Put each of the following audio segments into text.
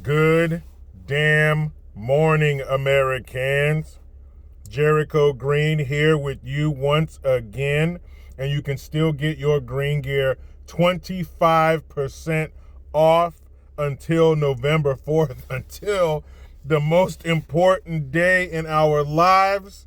Good damn morning, Americans. Jericho Green here with you once again, and you can still get your green gear 25% off until November 4th, until the most important day in our lives.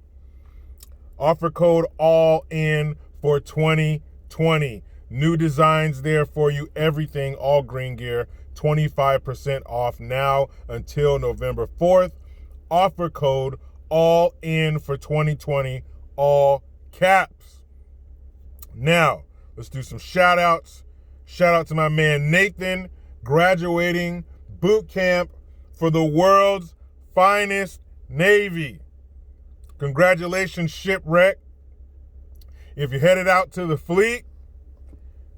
Offer code all in for 2020. New designs there for you, everything, all green gear, 25% off now until November 4th. Offer code all in for 2020, all caps. Now, let's do some shout outs. Shout out to my man Nathan, graduating boot camp for the world's finest Navy. Congratulations, shipwreck. If you're headed out to the fleet,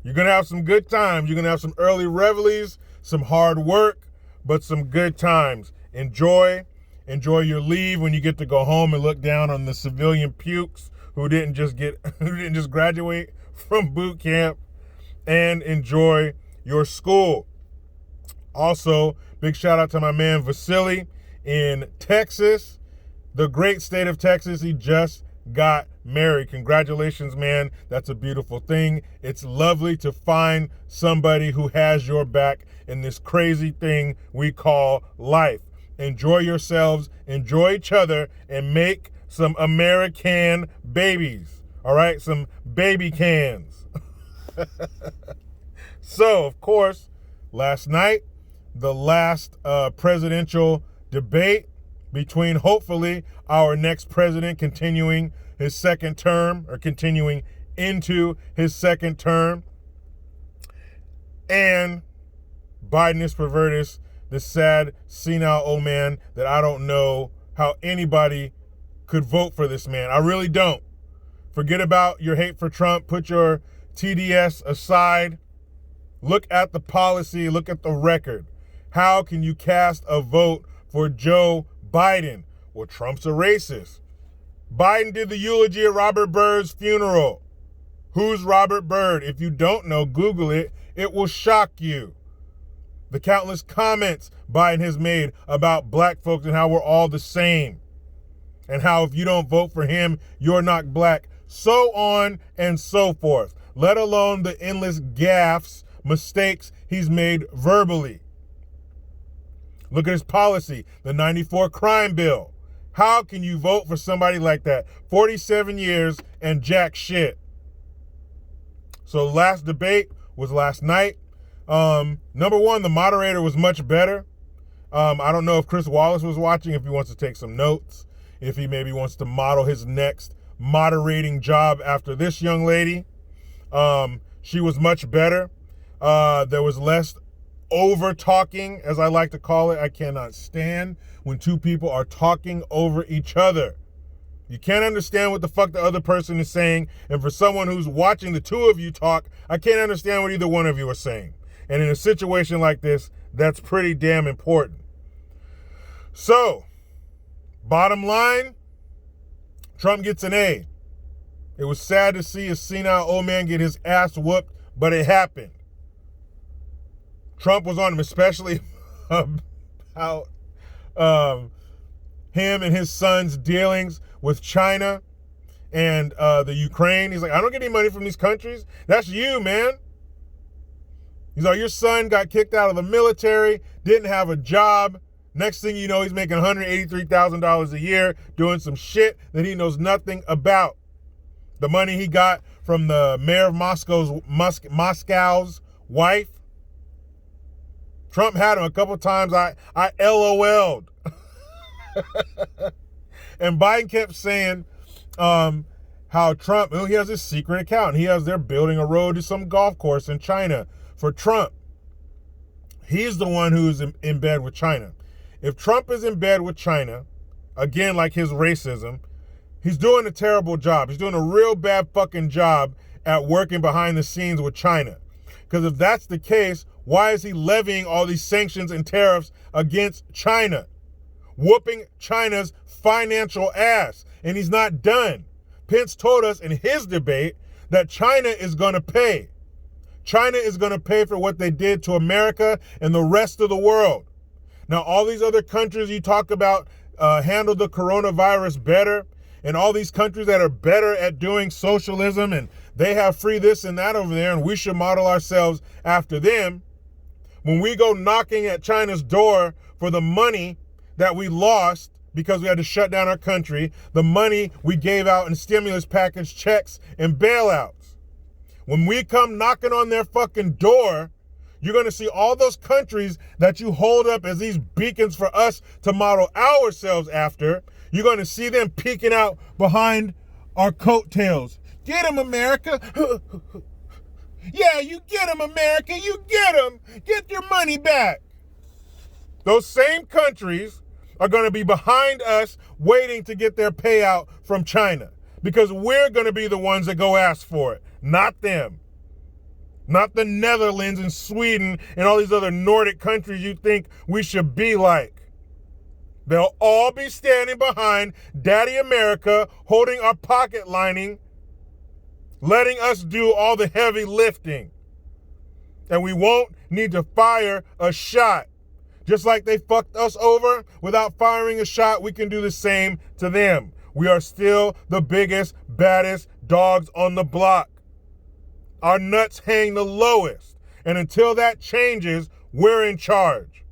you're going to have some good times. You're going to have some early reveilles, some hard work, but some good times. Enjoy your leave when you get to go home and look down on the civilian pukes who didn't just graduate from boot camp, and enjoy your school. Also, big shout out to my man Vasily in Texas, the great state of Texas. He just got married. Congratulations, man. That's a beautiful thing. It's lovely to find somebody who has your back in this crazy thing we call life. Enjoy yourselves, enjoy each other, and make some American babies. All right? Some baby cans. So, of course, last night, the last presidential debate between, hopefully, our next president continuing his second term, or continuing into his second term, and Bidenus Pervertus, the sad, senile old man that I don't know how anybody could vote for this man. I really don't. Forget about your hate for Trump. Put your TDS aside. Look at the policy. Look at the record. How can you cast a vote for Joe Biden? Well, Trump's a racist. Biden did the eulogy at Robert Byrd's funeral. Who's Robert Byrd? If you don't know, Google it. It will shock you. The countless comments Biden has made about black folks and how we're all the same, and how if you don't vote for him, you're not black, so on and so forth, let alone the endless gaffes, mistakes he's made verbally. Look at his policy, the 94 crime bill. How can you vote for somebody like that? 47 years and jack shit. So last debate was last night. Number one, the moderator was much better. I don't know if Chris Wallace was watching, if he wants to take some notes, if he maybe wants to model his next moderating job after this young lady. She was much better. There was less over talking, as I like to call it. I cannot stand when two people are talking over each other. You can't understand what the fuck the other person is saying. And for someone who's watching the two of you talk, I can't understand what either one of you are saying. And in a situation like this, that's pretty damn important. So, bottom line, Trump gets an A. It was sad to see a senile old man get his ass whooped, but it happened. Trump was on him, especially about him and his son's dealings with China and the Ukraine. He's like, I don't get any money from these countries. That's you, man. He's like, your son got kicked out of the military, didn't have a job. Next thing you know, he's making $183,000 a year doing some shit that he knows nothing about. The money he got from the mayor of Moscow's wife. Trump had him a couple times. I LOL'd. And Biden kept saying how Trump, he has this secret account. They're building a road to some golf course in China for Trump. He's the one who's in bed with China. If Trump is in bed with China, again, like his racism, he's doing a terrible job. He's doing a real bad fucking job at working behind the scenes with China. Because if that's the case, why is he levying all these sanctions and tariffs against China? Whooping China's financial ass. And he's not done. Pence told us in his debate that China is going to pay. China is going to pay for what they did to America and the rest of the world. Now, all these other countries you talk about handle the coronavirus better, and all these countries that are better at doing socialism, and they have free this and that over there, and we should model ourselves after them. When we go knocking at China's door for the money that we lost because we had to shut down our country, the money we gave out in stimulus package checks and bailouts. When we come knocking on their fucking door, you're going to see all those countries that you hold up as these beacons for us to model ourselves after. You're going to see them peeking out behind our coattails. Get them, America. Yeah, you get them, America. You get them. Get your money back. Those same countries are going to be behind us waiting to get their payout from China, because we're going to be the ones that go ask for it, not them. Not the Netherlands and Sweden and all these other Nordic countries you think we should be like. They'll all be standing behind Daddy America, holding our pocket lining, letting us do all the heavy lifting. And we won't need to fire a shot. Just like they fucked us over without firing a shot, we can do the same to them. We are still the biggest, baddest dogs on the block. Our nuts hang the lowest. And until that changes, we're in charge.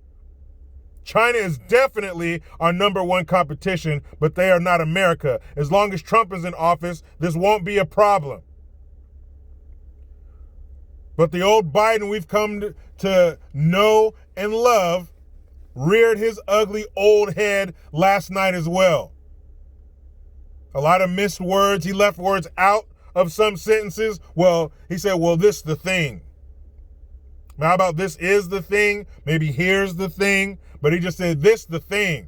China is definitely our number one competition, but they are not America. As long as Trump is in office, this won't be a problem. But the old Biden we've come to know and love reared his ugly old head last night as well. A lot of missed words. He left words out of some sentences. Well, he said, well, this the thing. Now, how about this is the thing? Maybe here's the thing. But he just said, this the thing.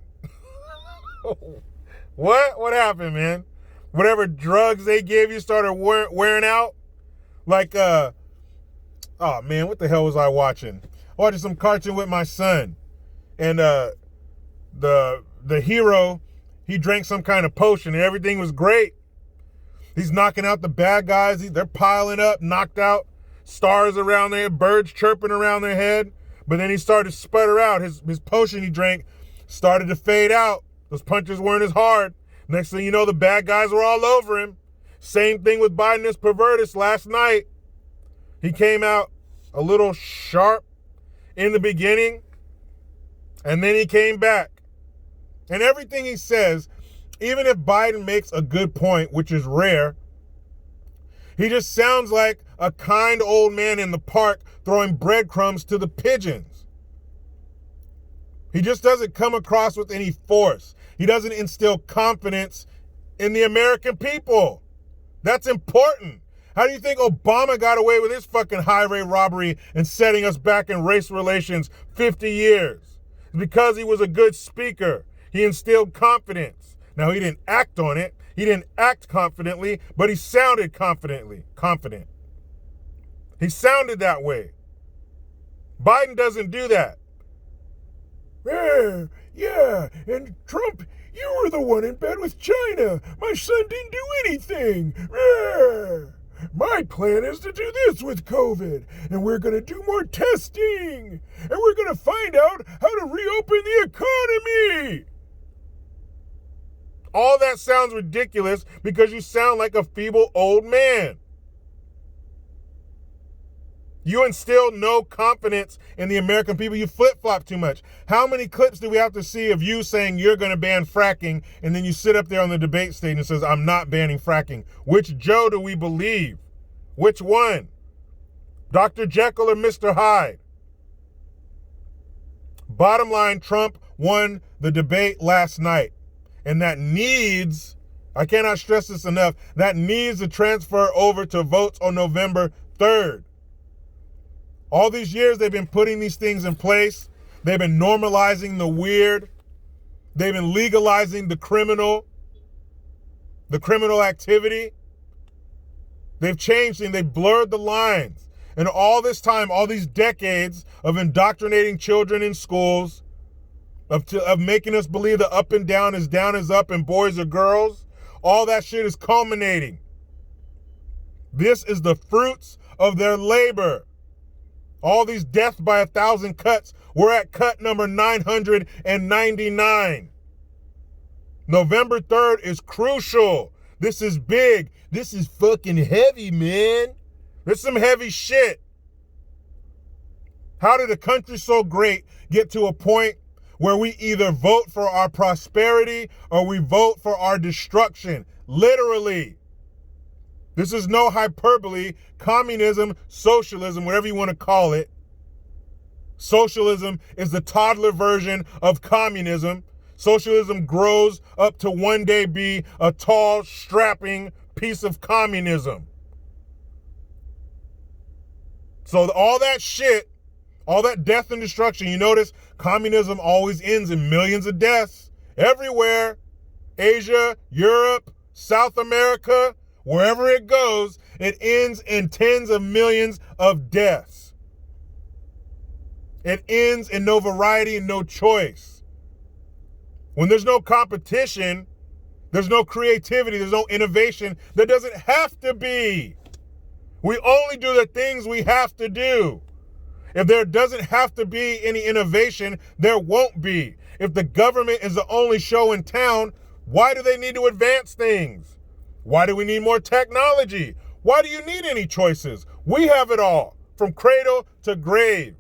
What happened, man? Whatever drugs they gave you started wearing out? Like, oh, man, what the hell was I watching? Watching some cartoon with my son. And the hero, he drank some kind of potion and everything was great. He's knocking out the bad guys. They're piling up, knocked out, stars around their head, birds chirping around their head. But then he started to sputter out. His potion he drank started to fade out. Those punches weren't as hard. Next thing you know, the bad guys were all over him. Same thing with Biden Pervertus last night. He came out a little sharp in the beginning, and then he came back. And everything he says, even if Biden makes a good point, which is rare, he just sounds like a kind old man in the park throwing breadcrumbs to the pigeons. He just doesn't come across with any force. He doesn't instill confidence in the American people. That's important. How do you think Obama got away with his fucking highway robbery and setting us back in race relations 50 years? It's because he was a good speaker. He instilled confidence. Now, he didn't act on it. He didn't act confidently, but he sounded confident. He sounded that way. Biden doesn't do that. Yeah, and Trump, you were the one in bed with China. My son didn't do anything. My plan is to do this with COVID, and we're going to do more testing, and we're going to find out how to reopen the economy. All that sounds ridiculous because you sound like a feeble old man. You instill no confidence in the American people. You flip-flop too much. How many clips do we have to see of you saying you're going to ban fracking, and then you sit up there on the debate stage and says, I'm not banning fracking? Which Joe do we believe? Which one? Dr. Jekyll or Mr. Hyde? Bottom line, Trump won the debate last night. And that needs, I cannot stress this enough, that needs to transfer over to votes on November 3rd. All these years they've been putting these things in place. They've been normalizing the weird. They've been legalizing the criminal activity. They've changed and they've blurred the lines. And all this time, all these decades of indoctrinating children in schools, of making us believe that up is up, and boys are girls, all that shit is culminating. This is the fruits of their labor. All these death by 1,000 cuts We're at cut number 999. November 3rd is crucial. This is big. This is fucking heavy, man. This is some heavy shit. How did a country so great get to a point where we either vote for our prosperity or we vote for our destruction? Literally. This is no hyperbole. Communism, socialism, whatever you want to call it. Socialism is the toddler version of communism. Socialism grows up to one day be a tall, strapping piece of communism. So all that shit, all that death and destruction, you notice communism always ends in millions of deaths everywhere. Asia, Europe, South America, wherever it goes, it ends in tens of millions of deaths. It ends in no variety and no choice. When there's no competition, there's no creativity, there's no innovation. There doesn't have to be. We only do the things we have to do. If there doesn't have to be any innovation, there won't be. If the government is the only show in town, why do they need to advance things? Why do we need more technology? Why do you need any choices? We have it all, from cradle to grave.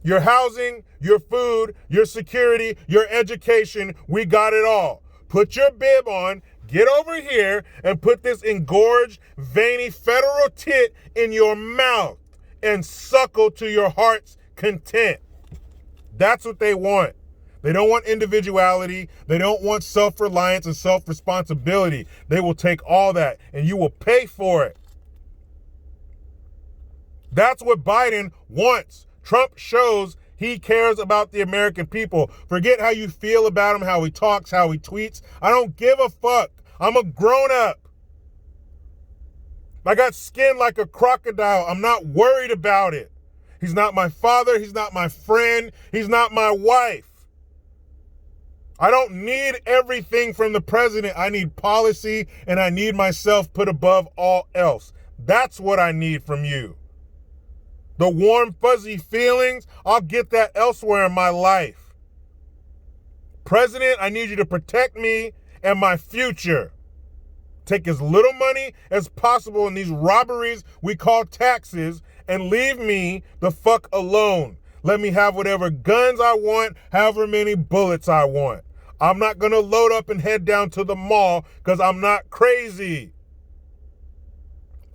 Your housing, your food, your security, your education, we got it all. Put your bib on, get over here, and put this engorged, veiny federal tit in your mouth and suckle to your heart's content. That's what they want. They don't want individuality. They don't want self-reliance and self-responsibility. They will take all that, and you will pay for it. That's what Biden wants. Trump shows he cares about the American people. Forget how you feel about him, how he talks, how he tweets. I don't give a fuck. I'm a grown-up. I got skin like a crocodile. I'm not worried about it. He's not my father. He's not my friend. He's not my wife. I don't need everything from the president. I need policy, and I need myself put above all else. That's what I need from you. The warm, fuzzy feelings, I'll get that elsewhere in my life. President, I need you to protect me and my future. Take as little money as possible in these robberies we call taxes and leave me the fuck alone. Let me have whatever guns I want, however many bullets I want. I'm not going to load up and head down to the mall because I'm not crazy.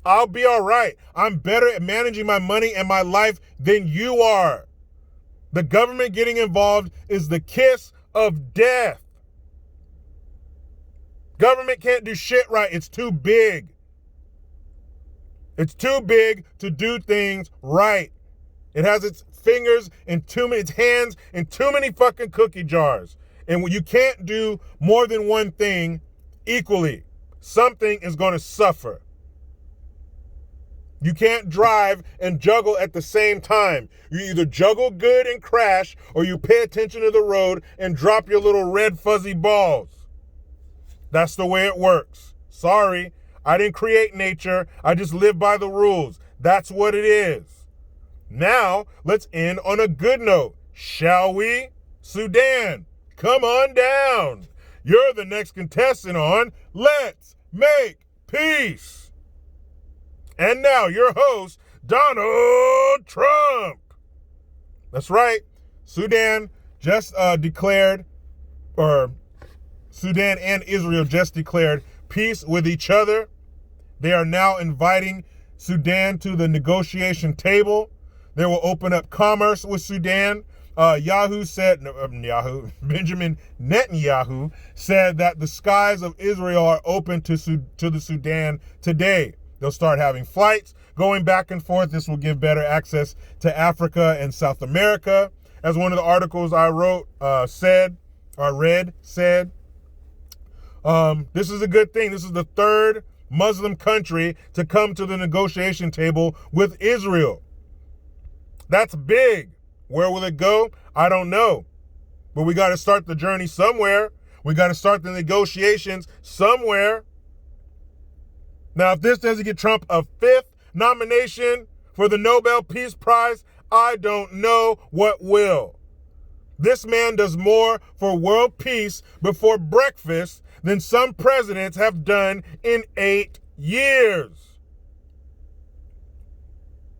I'll be all right. I'm better at managing my money and my life than you are. The government getting involved is the kiss of death. Government can't do shit right. It's too big. It's too big to do things right. It has its fingers in its hands in too many fucking cookie jars. And when you can't do more than one thing equally, something is going to suffer. You can't drive and juggle at the same time. You either juggle good and crash, or you pay attention to the road and drop your little red fuzzy balls. That's the way it works. Sorry, I didn't create nature. I just live by the rules. That's what it is. Now, let's end on a good note, shall we? Sudan, come on down. You're the next contestant on Let's Make Peace. And now your host, Donald Trump. That's right. Sudan just declared, or Sudan and Israel just declared peace with each other. They are now inviting Sudan to the negotiation table. They will open up commerce with Sudan. Benjamin Netanyahu said that the skies of Israel are open to the Sudan today. They'll start having flights going back and forth. This will give better access to Africa and South America. As one of the articles I wrote said, this is a good thing. This is the third Muslim country to come to the negotiation table with Israel. That's big. Where will it go? I don't know. But we got to start the journey somewhere. We got to start the negotiations somewhere. Now, if this doesn't get Trump a fifth nomination for the Nobel Peace Prize, I don't know what will. This man does more for world peace before breakfast than some presidents have done in 8 years.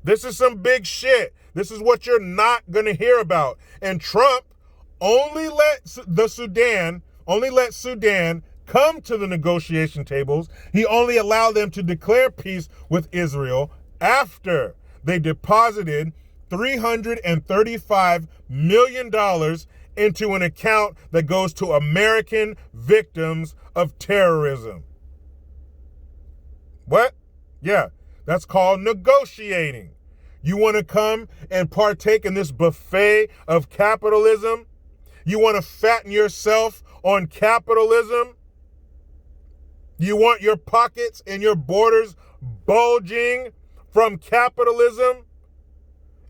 This is some big shit. This is what you're not going to hear about. And Trump only let Sudan come to the negotiation tables. He only allowed them to declare peace with Israel after they deposited $335 million into an account that goes to American victims of terrorism. What? Yeah, that's called negotiating. You want to come and partake in this buffet of capitalism? You want to fatten yourself on capitalism? You want your pockets and your borders bulging from capitalism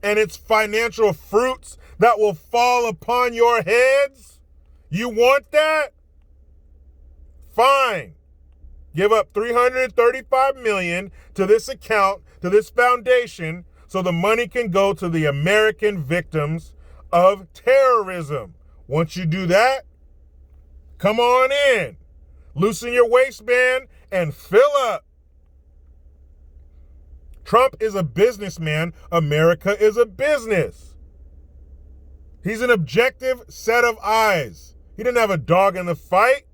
and its financial fruits that will fall upon your heads? You want that? Fine. Give up $335 million to this account, to this foundation, so the money can go to the American victims of terrorism. Once you do that, come on in. Loosen your waistband and fill up. Trump is a businessman. America is a business. He's an objective set of eyes. He didn't have a dog in the fight.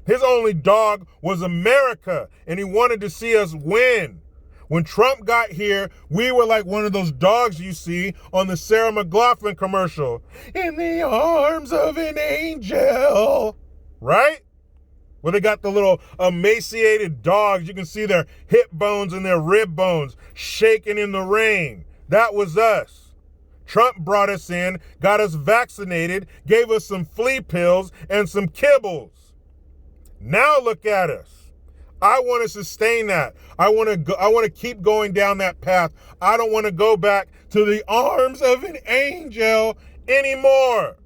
His only dog was America, and he wanted to see us win. When Trump got here, we were like one of those dogs you see on the Sarah McLachlan commercial. In the arms of an angel. Right? Where they got the little emaciated dogs. You can see their hip bones and their rib bones shaking in the rain. That was us. Trump brought us in, got us vaccinated, gave us some flea pills and some kibbles. Now look at us. I want to sustain that. I want to keep going down that path. I don't want to go back to the arms of an angel anymore.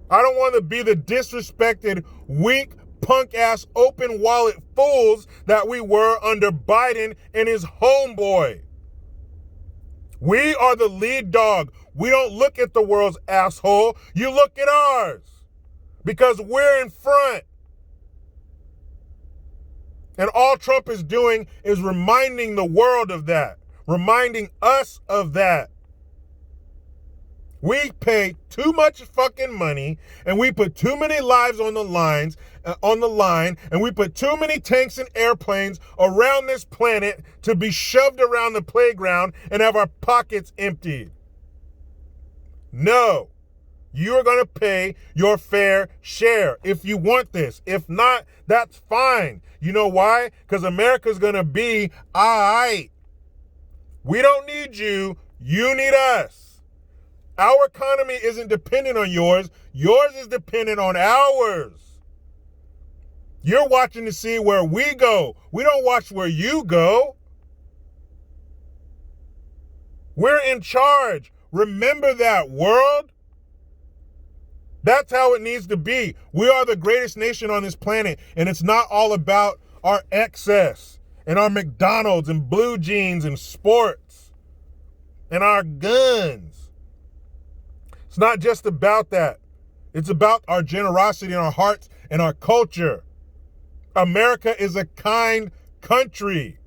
I don't want to be the disrespected, weak, punk-ass, open wallet fools that we were under Biden and his homeboy. We are the lead dog. We don't look at the world's asshole. You look at ours. Because we're in front. And all Trump is doing is reminding the world of that. Reminding us of that. We pay too much fucking money, and we put too many lives on the line, and we put too many tanks and airplanes around this planet to be shoved around the playground and have our pockets emptied. No. You're going to pay your fair share if you want this. If not, that's fine. You know why? Because America's going to be all right. We don't need you. You need us. Our economy isn't dependent on yours. Yours is dependent on ours. You're watching to see where we go. We don't watch where you go. We're in charge. Remember that, world. That's how it needs to be. We are the greatest nation on this planet, and it's not all about our excess and our McDonald's and blue jeans and sports and our guns. It's not just about that. It's about our generosity and our hearts and our culture. America is a kind country,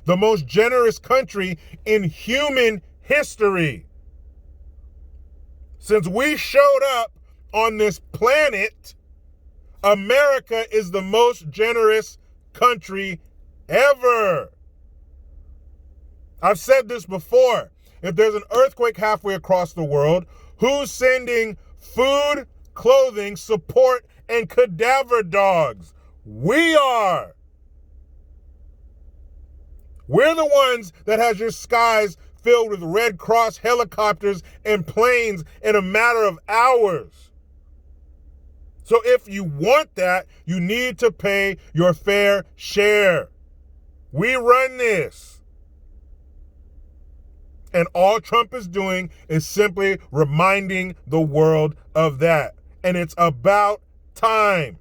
the most generous country in human history. Since we showed up on this planet, America is the most generous country ever. I've said this before. If there's an earthquake halfway across the world, who's sending food, clothing, support, and cadaver dogs? We are. We're the ones that has your skies filled with Red Cross helicopters and planes in a matter of hours. So if you want that, you need to pay your fair share. We run this. And all Trump is doing is simply reminding the world of that. And it's about time.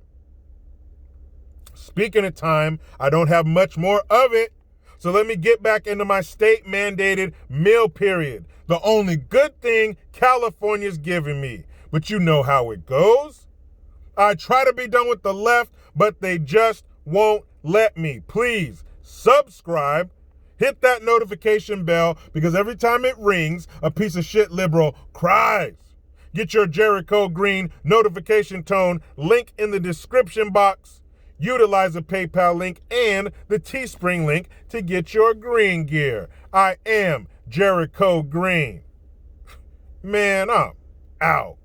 Speaking of time, I don't have much more of it. So let me get back into my state-mandated meal period. The only good thing California's giving me. But you know how it goes. I try to be done with the left, but they just won't let me. Please subscribe. Hit that notification bell, because every time it rings, a piece of shit liberal cries. Get your Jericho Green notification tone, link in the description box. Utilize the PayPal link and the Teespring link to get your green gear. I am Jericho Green. Man, I'm out.